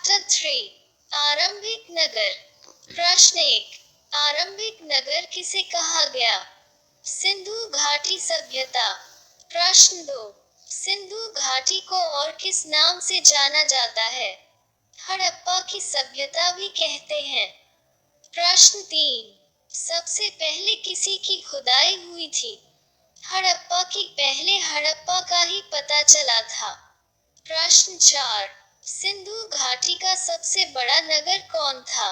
Chapter 3 आरंभिक नगर। प्रश्न 1 आरंभिक नगर किसे कहा गया? सिंधु घाटी सभ्यता। प्रश्न 2 सिंधु घाटी को और किस नाम से जाना जाता है? हड़प्पा की सभ्यता भी कहते हैं। प्रश्न 3 सबसे पहले किसी की खुदाई हुई थी? हड़प्पा की पहले हड़प्पा का ही पता चला था। प्रश्न 4 सिंधु घाटी का सबसे बड़ा नगर कौन था?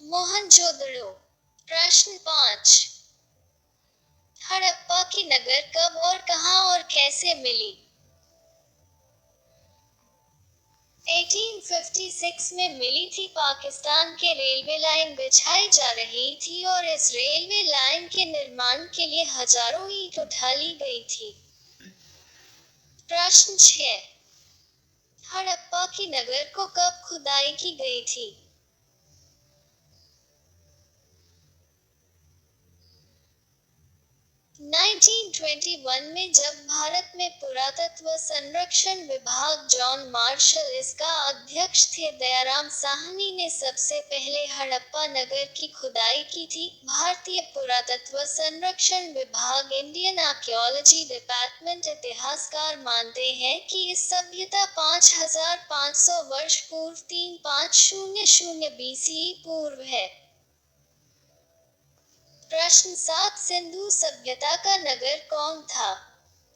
मोहनजोदड़ो। प्रश्न 5 हड़प्पा की नगर कब और कहां और कैसे मिली? 1856 में मिली थी। पाकिस्तान के रेलवे लाइन बिछाई जा रही थी और इस रेलवे लाइन के निर्माण के लिए हजारों ईंट उठा ली गई थी। प्रश्न 6 हड़प्पा की नगर को कब खुदाई की गई थी? 1921 में जब भारत में पुरातत्व संरक्षण विभाग जॉन मार्शल इसका अध्यक्ष थे। दयाराम साहनी ने सबसे पहले हड़प्पा नगर की खुदाई की थी। भारतीय पुरातत्व संरक्षण विभाग इंडियन आर्कियोलॉजी डिपार्टमेंट इतिहासकार मानते हैं कि इस सभ्यता 5500 वर्ष पूर्व 3500 BCE पूर्व है। प्रश्न 7 सिंधु सभ्यता का नगर कौन था?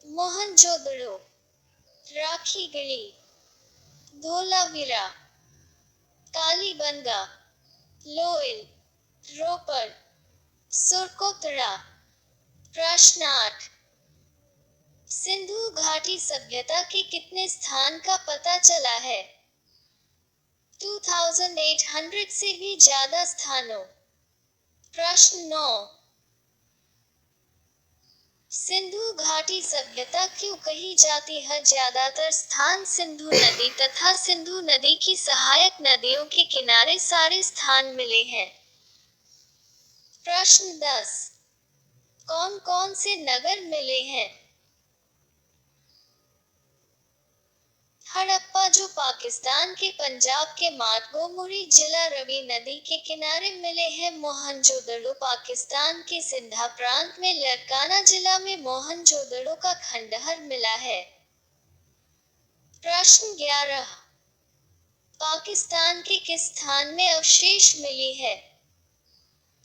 मोहनजोदड़ो, राखीगढ़ी, धोलावीरा, कालीबंगा, लोइल, रोपड़, सुरकोतड़ा। प्रश्न 8 सिंधु घाटी सभ्यता के कितने स्थान का पता चला है? 2800 से भी ज्यादा स्थानों। प्रश्न 9 सिंधु घाटी सभ्यता क्यों कही जाती है? ज्यादातर स्थान सिंधु नदी तथा सिंधु नदी की सहायक नदियों के किनारे सारे स्थान मिले हैं। प्रश्न 10 कौन कौन से नगर मिले हैं? हड़प्पा जो पाकिस्तान के पंजाब के मातगोमुरी जिला रवि नदी के किनारे मिले हैं। मोहनजोदड़ो पाकिस्तान के सिंधा प्रांत में लड़काना जिला में मोहनजोदड़ो का खंडहर मिला है। प्रश्न 11 पाकिस्तान के किस स्थान में अवशेष मिली है?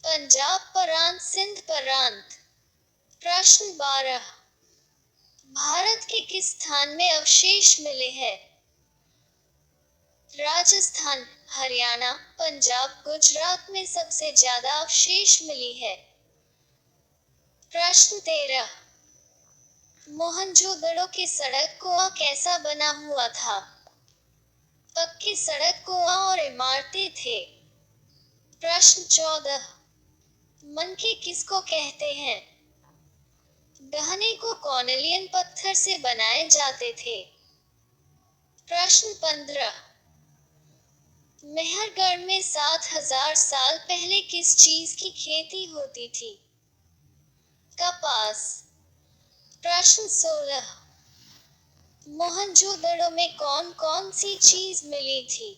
पंजाब प्रांत, सिंध प्रांत। प्रश्न 12 भारत के किस स्थान में अवशेष मिले हैं? राजस्थान, हरियाणा, पंजाब, गुजरात में सबसे ज्यादा अवशेष मिली है। प्रश्न 13 मोहनजोदड़ो की सड़क कुआं कैसा बना हुआ था? पक्की सड़क, कुआं और इमारतें थे। प्रश्न 14 मनके किसको कहते हैं? गहने को कॉर्नेलियन पत्थर से बनाए जाते थे। प्रश्न 15 मेहरगढ़ में 7000 साल पहले किस चीज की खेती होती थी? कपास। प्रश्न 16 मोहनजोदड़ो में कौन कौन सी चीज मिली थी?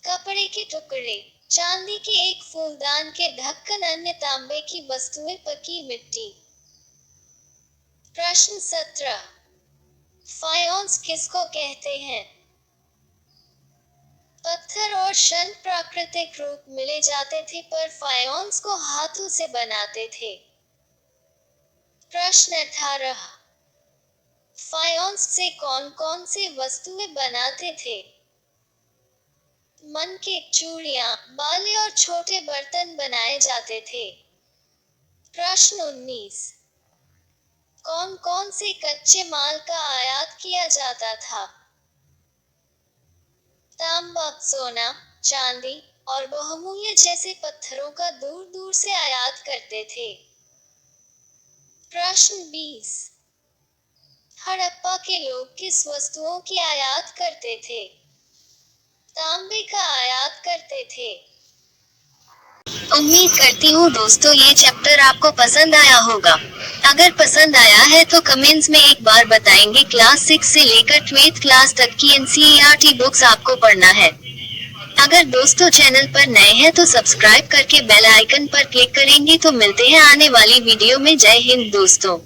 कपड़े के टुकड़े, चांदी के एक फूलदान के ढक्कन, अन्य तांबे की वस्तुएं, पकी मिट्टी। प्रश्न 17 फायोन्स किसको कहते हैं? पत्थर और शंख प्राकृतिक रूप मिले जाते थे पर फायोन्स को हाथों से बनाते थे। प्रश्न 18 फायोन्स से कौन कौन सी वस्तुएं बनाते थे? मनके, चूड़ियां, बाले और छोटे बर्तन बनाए जाते थे। प्रश्न 19 कौन कौन से कच्चे माल का आयात किया जाता था? तांबा, सोना, चांदी और बहुमूल्य जैसे पत्थरों का दूर दूर से आयात करते थे। प्रश्न 20 हड़प्पा के लोग किस वस्तुओं की आयात करते थे? तांबे का आयात करते थे। उम्मीद करती हूँ दोस्तों ये चैप्टर आपको पसंद आया होगा। अगर पसंद आया है तो कमेंट्स में एक बार बताएंगे क्लास 6 से लेकर 12th क्लास तक की NCERT बुक्स आपको पढ़ना है। अगर दोस्तों चैनल पर नए हैं तो सब्सक्राइब करके बेल आइकन पर क्लिक करेंगे तो मिलते हैं आने वाली वीडियो में। जय हिंद दोस्तों।